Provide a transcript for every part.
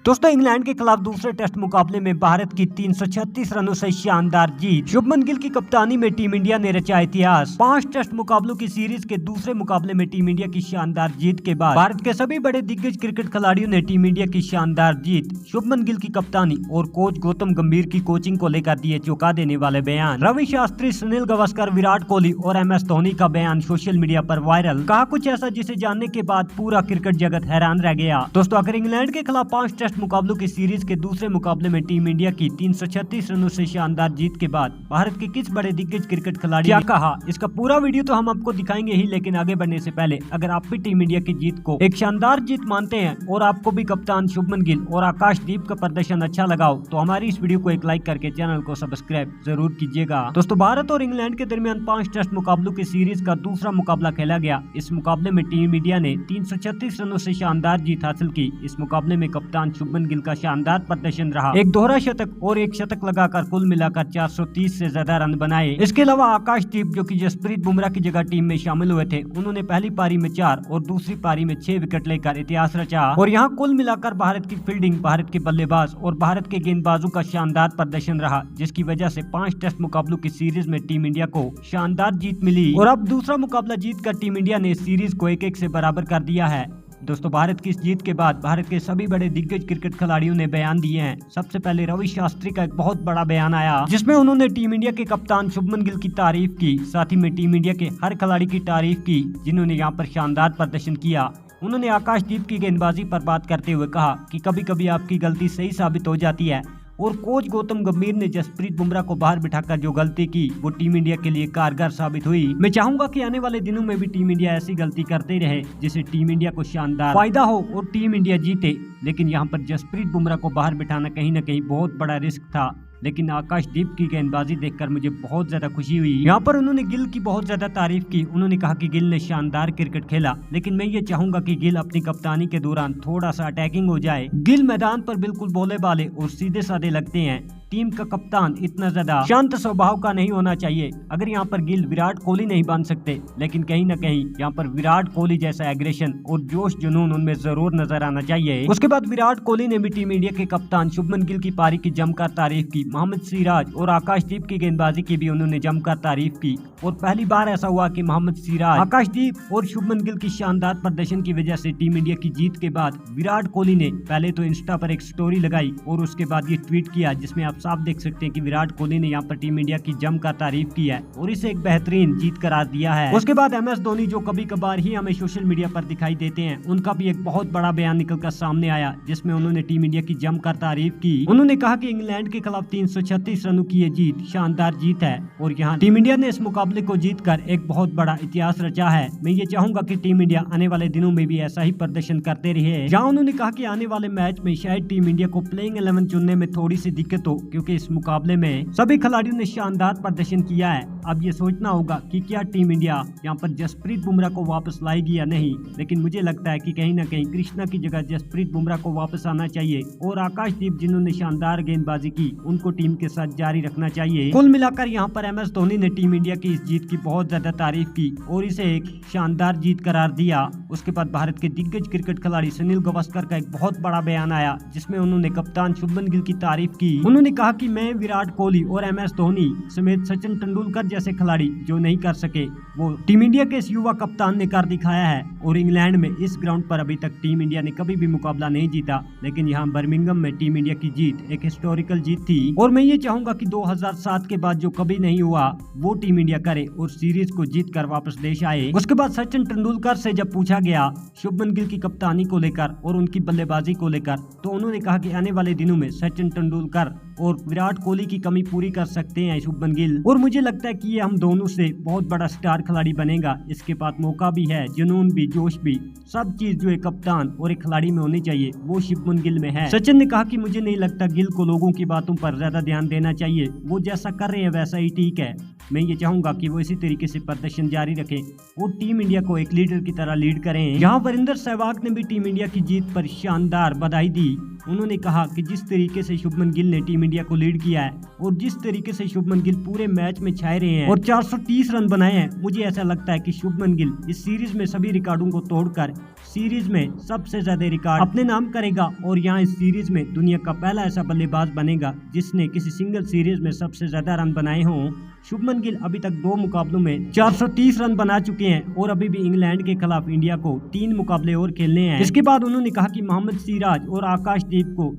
दोस्तों इंग्लैंड के खिलाफ दूसरे टेस्ट मुकाबले में भारत की 336 रनों से शानदार जीत। शुभमन गिल की कप्तानी में टीम इंडिया ने रचा इतिहास। 5 टेस्ट मुकाबलों की सीरीज के दूसरे मुकाबले में टीम इंडिया की शानदार जीत के बाद भारत के सभी बड़े दिग्गज क्रिकेट खिलाड़ियों ने टीम इंडिया की शानदार जीत, शुभमन गिल की कप्तानी और कोच गौतम गंभीर की कोचिंग को लेकर दिए चौंका देने वाले बयान। रवि शास्त्री, सुनील गावस्कर, विराट कोहली और MS धोनी का बयान सोशल मीडिया पर वायरल। कहा कुछ ऐसा जिसे जानने के बाद पूरा क्रिकेट जगत हैरान रह गया। दोस्तों अगर इंग्लैंड के खिलाफ 5 टेस्ट मुकाबलों की सीरीज के दूसरे मुकाबले में टीम इंडिया की 336 रनों से शानदार जीत के बाद भारत के किस बड़े दिग्गज क्रिकेट खिलाड़ी क्या कहा, इसका पूरा वीडियो तो हम आपको दिखाएंगे ही, लेकिन आगे बढ़ने से पहले अगर आप भी टीम इंडिया की जीत को एक शानदार जीत मानते हैं और आपको भी कप्तान शुभमन गिल और आकाशदीप का प्रदर्शन अच्छा लगा हो तो हमारी इस वीडियो को एक लाइक करके चैनल को सब्सक्राइब जरूर कीजिएगा। दोस्तों भारत और इंग्लैंड के दरमियान 5 टेस्ट मुकाबलों की सीरीज का दूसरा मुकाबला खेला गया। इस मुकाबले में टीम इंडिया ने 336 रनों से शानदार जीत हासिल की। इस मुकाबले में कप्तान शुभमन गिल का शानदार प्रदर्शन रहा। एक दोहरा शतक और एक शतक लगाकर कुल मिलाकर 430 से ज्यादा रन बनाए। इसके अलावा आकाशदीप जो कि जसप्रीत बुमराह की जगह टीम में शामिल हुए थे, उन्होंने पहली पारी में 4 और दूसरी पारी में 6 विकेट लेकर इतिहास रचा। और यहाँ कुल मिलाकर भारत की फील्डिंग, भारत के बल्लेबाज और भारत के गेंदबाजों का शानदार प्रदर्शन रहा, जिसकी वजह से 5 टेस्ट मुकाबलों की सीरीज में टीम इंडिया को शानदार जीत मिली। और अब दूसरा मुकाबला जीतकर टीम इंडिया ने सीरीज को 1-1 से बराबर कर दिया है। दोस्तों भारत की इस जीत के बाद भारत के सभी बड़े दिग्गज क्रिकेट खिलाड़ियों ने बयान दिए हैं। सबसे पहले रवि शास्त्री का एक बहुत बड़ा बयान आया, जिसमें उन्होंने टीम इंडिया के कप्तान शुभमन गिल की तारीफ की, साथ ही में टीम इंडिया के हर खिलाड़ी की तारीफ की जिन्होंने यहाँ पर शानदार प्रदर्शन किया। उन्होंने आकाशदीप की गेंदबाजी पर बात करते हुए कहा कि कभी कभी आपकी गलती सही साबित हो जाती है और कोच गौतम गंभीर ने जसप्रीत बुमराह को बाहर बिठाकर जो गलती की वो टीम इंडिया के लिए कारगर साबित हुई। मैं चाहूंगा कि आने वाले दिनों में भी टीम इंडिया ऐसी गलती करते रहे जिससे टीम इंडिया को शानदार फायदा हो और टीम इंडिया जीते। लेकिन यहाँ पर जसप्रीत बुमराह को बाहर बिठाना कहीं न कहीं बहुत बड़ा रिस्क था, लेकिन आकाशदीप की गेंदबाजी देखकर मुझे बहुत ज्यादा खुशी हुई। यहाँ पर उन्होंने गिल की बहुत ज्यादा तारीफ की। उन्होंने कहा कि गिल ने शानदार क्रिकेट खेला, लेकिन मैं ये चाहूंगा कि गिल अपनी कप्तानी के दौरान थोड़ा सा अटैकिंग हो जाए। गिल मैदान पर बिल्कुल भोले भाले और सीधे साधे लगते हैं। टीम का कप्तान इतना ज्यादा शांत स्वभाव का नहीं होना चाहिए। अगर यहाँ पर गिल विराट कोहली नहीं बन सकते, लेकिन कहीं ना कहीं यहाँ पर विराट कोहली जैसा एग्रेशन और जोश जुनून उनमें जरूर नजर आना चाहिए। उसके बाद विराट कोहली ने भी टीम इंडिया के कप्तान शुभमन गिल की पारी की जमकर तारीफ की। मोहम्मद सिराज और आकाशदीप की गेंदबाजी की भी उन्होंने जमकर तारीफ की। और पहली बार ऐसा हुआ कि मोहम्मद सिराज, आकाशदीप और शुभमन गिल की शानदार प्रदर्शन की वजह से टीम इंडिया की जीत के बाद विराट कोहली ने पहले तो इंस्टा पर एक स्टोरी लगाई और उसके बाद ये ट्वीट किया, जिसमें आप साफ देख सकते हैं कि विराट कोहली ने यहाँ पर टीम इंडिया की जमकर तारीफ की है और इसे एक बेहतरीन जीत करार दिया है। उसके बाद MS धोनी जो कभी कभार ही हमें सोशल मीडिया पर दिखाई देते हैं, उनका भी एक बहुत बड़ा बयान निकलकर सामने आया, जिसमें उन्होंने टीम इंडिया की जमकर तारीफ की। उन्होंने कहा कि इंग्लैंड के खिलाफ 336 रनों की ये जीत शानदार जीत है और यहाँ टीम इंडिया ने इस मुकाबले को जीतकर एक बहुत बड़ा इतिहास रचा है। मैं ये चाहूंगा कि टीम इंडिया आने वाले दिनों में भी ऐसा ही प्रदर्शन करते रहे। जहाँ उन्होंने कहा कि आने वाले मैच में शायद टीम इंडिया को प्लेइंग 11 चुनने में थोड़ी सी दिक्कत हो, क्योंकि इस मुकाबले में सभी खिलाड़ियों ने शानदार प्रदर्शन किया है। अब ये सोचना होगा कि क्या टीम इंडिया यहाँ पर जसप्रीत बुमराह को वापस लाएगी या नहीं, लेकिन मुझे लगता है कि कहीं ना कहीं कृष्णा की जगह जसप्रीत बुमराह को वापस आना चाहिए और आकाशदीप जिन्होंने शानदार गेंदबाजी की उनको टीम के साथ जारी रखना चाहिए। कुल मिलाकर यहाँ पर MS धोनी ने टीम इंडिया की इस जीत की बहुत ज्यादा तारीफ की और इसे एक शानदार जीत करार दिया। उसके बाद भारत के दिग्गज क्रिकेट खिलाड़ी सुनील गावस्कर का एक बहुत बड़ा बयान आया, जिसमें उन्होंने कप्तान शुभमन गिल की तारीफ की। उन्होंने कहा कि मैं विराट कोहली और MS धोनी समेत सचिन तेंदुलकर जैसे खिलाड़ी जो नहीं कर सके वो टीम इंडिया के इस युवा कप्तान ने कर दिखाया है। और इंग्लैंड में इस ग्राउंड पर अभी तक टीम इंडिया ने कभी भी मुकाबला नहीं जीता, लेकिन यहाँ बर्मिंघम में टीम इंडिया की जीत एक हिस्टोरिकल जीत थी। और मैं ये चाहूंगा कि 2007 के बाद जो कभी नहीं हुआ वो टीम इंडिया करे और सीरीज को जीत कर वापस देश आए। उसके बाद सचिन तेंदुलकर से जब पूछा गया शुभमन गिल की कप्तानी को लेकर और उनकी बल्लेबाजी को लेकर, तो उन्होंने कहा कि आने वाले दिनों में सचिन तेंदुलकर और विराट कोहली की कमी पूरी कर सकते हैं शुभमन गिल। और मुझे लगता है कि ये हम दोनों से बहुत बड़ा स्टार खिलाड़ी बनेगा। इसके पास मौका भी है, जुनून भी, जोश भी, सब चीज जो एक कप्तान और एक खिलाड़ी में होनी चाहिए वो शुभमन गिल में है। सचिन ने कहा कि मुझे नहीं लगता गिल को लोगों की बातों पर ज्यादा ध्यान देना चाहिए, वो जैसा कर रहे हैं वैसा ही ठीक है। मैं ये चाहूंगा कि वो इसी तरीके से प्रदर्शन जारी रखें और टीम इंडिया को एक लीडर की तरह लीड करें। यहाँ वरिंदर सहवाग ने भी टीम इंडिया की जीत पर शानदार बधाई दी उन्होंने कहा कि जिस तरीके से शुभमन गिल ने टीम इंडिया को लीड किया है और जिस तरीके से शुभमन गिल पूरे मैच में छाए रहे हैं और 430 रन बनाए हैं, मुझे ऐसा लगता है कि शुभमन गिल इस सीरीज में सभी रिकॉर्डों को तोड़कर सीरीज में सबसे ज्यादा रिकॉर्ड अपने नाम करेगा और यहाँ इस सीरीज में दुनिया का पहला ऐसा बल्लेबाज बनेगा जिसने किसी सिंगल सीरीज में सबसे ज्यादा रन बनाए हों। शुभमन गिल अभी तक 2 मुकाबलों में 430 रन बना चुके हैं और अभी भी इंग्लैंड के खिलाफ इंडिया को 3 मुकाबले और खेलने हैं। इसके बाद उन्होंने कहा कि मोहम्मद सिराज और आकाशदीप को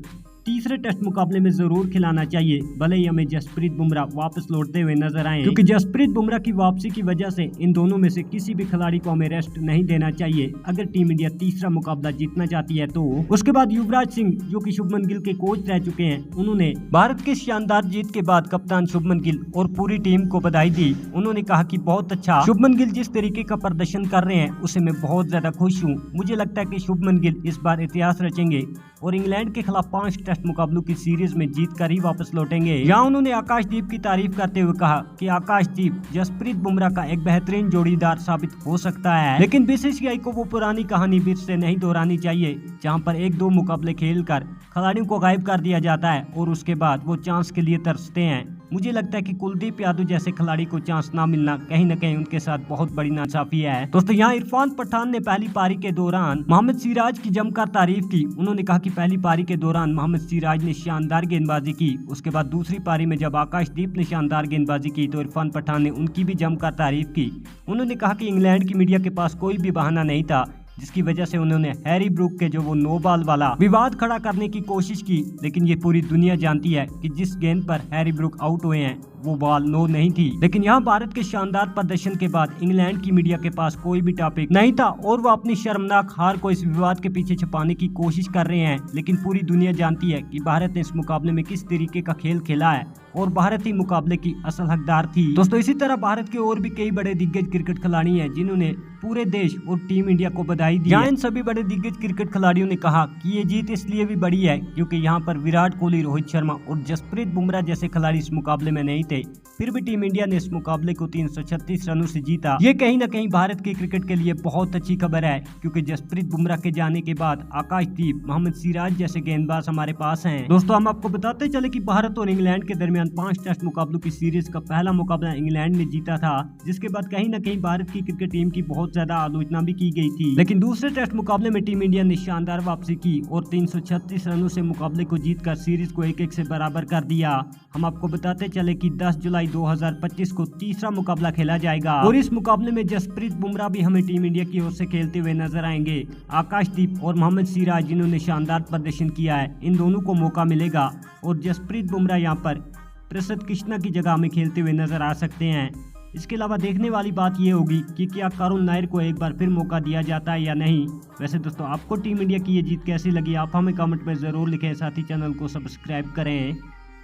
तीसरे टेस्ट मुकाबले में जरूर खिलाना चाहिए, भले ही हमें जसप्रीत बुमराह वापस लौटते हुए नजर आए, क्योंकि जसप्रीत बुमराह की वापसी की वजह से इन दोनों में से किसी भी खिलाड़ी को हमें रेस्ट नहीं देना चाहिए अगर टीम इंडिया तीसरा मुकाबला जीतना चाहती है। तो उसके बाद युवराज सिंह, जो कि शुभमन गिल के कोच रह चुके हैं, उन्होंने भारत के शानदार जीत के बाद कप्तान शुभमन गिल और पूरी टीम को बधाई दी। उन्होंने कहा कि बहुत अच्छा, शुभमन गिल जिस तरीके का प्रदर्शन कर रहे हैं उसे मैं बहुत ज्यादा खुश हूँ। मुझे लगता है कि शुभमन गिल इस बार इतिहास रचेंगे और इंग्लैंड के खिलाफ 5 टेस्ट मुकाबलों की सीरीज में जीत कर ही वापस लौटेंगे। यहाँ उन्होंने आकाशदीप की तारीफ करते हुए कहा कि आकाशदीप जसप्रीत बुमराह का एक बेहतरीन जोड़ीदार साबित हो सकता है, लेकिन बीसीसीआई को वो पुरानी कहानी फिर से नहीं दोहरानी चाहिए जहाँ पर 1-2 मुकाबले खेलकर खिलाड़ियों को गायब कर दिया जाता है और उसके बाद वो चांस के लिए तरसते हैं। मुझे लगता है कि कुलदीप यादव जैसे खिलाड़ी को चांस ना मिलना कहीं न कहीं उनके साथ बहुत बड़ी नाइंसाफी है। दोस्तों, यहाँ इरफान पठान ने पहली पारी के दौरान मोहम्मद सिराज की जमकर तारीफ की। उन्होंने कहा कि पहली पारी के दौरान मोहम्मद सिराज ने शानदार गेंदबाजी की। उसके बाद दूसरी पारी में जब आकाशदीप ने शानदार गेंदबाजी की तो इरफान पठान ने उनकी भी जमकर तारीफ की। उन्होंने कहा कि इंग्लैंड की मीडिया के पास कोई भी बहाना नहीं था जिसकी वजह से उन्होंने हैरी ब्रूक के जो वो नो बॉल वाला विवाद खड़ा करने की कोशिश की, लेकिन ये पूरी दुनिया जानती है कि जिस गेंद पर हैरी ब्रूक आउट हुए हैं वो बॉल नो नहीं थी। लेकिन यहाँ भारत के शानदार प्रदर्शन के बाद इंग्लैंड की मीडिया के पास कोई भी टॉपिक नहीं था और वो अपनी शर्मनाक हार को इस विवाद के पीछे छुपाने की कोशिश कर रहे हैं। लेकिन पूरी दुनिया जानती है कि भारत ने इस मुकाबले में किस तरीके का खेल खेला है और भारत ही मुकाबले की असल हकदार थी। दोस्तों, इसी तरह भारत के और भी कई बड़े दिग्गज क्रिकेट खिलाड़ी हैं जिन्होंने पूरे देश और टीम इंडिया को बधाई दी। इन सभी बड़े दिग्गज क्रिकेट खिलाड़ियों ने कहा कि ये जीत इसलिए भी बड़ी है क्योंकि यहाँ पर विराट कोहली, रोहित शर्मा और जसप्रीत बुमराह जैसे खिलाड़ी इस मुकाबले में नहीं थे, फिर भी टीम इंडिया ने इस मुकाबले को 336 रनों से जीता। ये कहीं न कहीं भारत के क्रिकेट के लिए बहुत अच्छी खबर है क्योंकि जसप्रीत बुमराह के जाने के बाद आकाशदीप, मोहम्मद सिराज जैसे गेंदबाज हमारे पास हैं। दोस्तों, हम आपको बताते चले कि भारत और इंग्लैंड के दरमियान 5 टेस्ट मुकाबलों की सीरीज का पहला मुकाबला इंग्लैंड ने जीता था, जिसके बाद कहीं न कहीं भारत की क्रिकेट टीम की बहुत ज्यादा आलोचना भी की गई थी। लेकिन दूसरे टेस्ट मुकाबले में टीम इंडिया ने शानदार वापसी की और 336 रनों से मुकाबले को जीतकर सीरीज को 1-1 से बराबर कर दिया। हम आपको बताते चले कि 10 जुलाई 2025 को तीसरा मुकाबला खेला जाएगा और इस मुकाबले में जसप्रीत बुमराह भी हमें टीम इंडिया की ओर से खेलते हुए नजर आएंगे। आकाशदीप और मोहम्मद सिराज जिन्होंने शानदार प्रदर्शन किया है, इन दोनों को मौका मिलेगा और जसप्रीत बुमराह यहाँ पर प्रसिद्ध कृष्णा की जगह में खेलते हुए नजर आ सकते हैं। इसके अलावा देखने वाली बात यह होगी कि क्या करुण नायर को एक बार फिर मौका दिया जाता है या नहीं। वैसे दोस्तों, आपको टीम इंडिया की ये जीत कैसी लगी, आप हमें कमेंट में जरूर लिखें, साथ ही चैनल को सब्सक्राइब करें।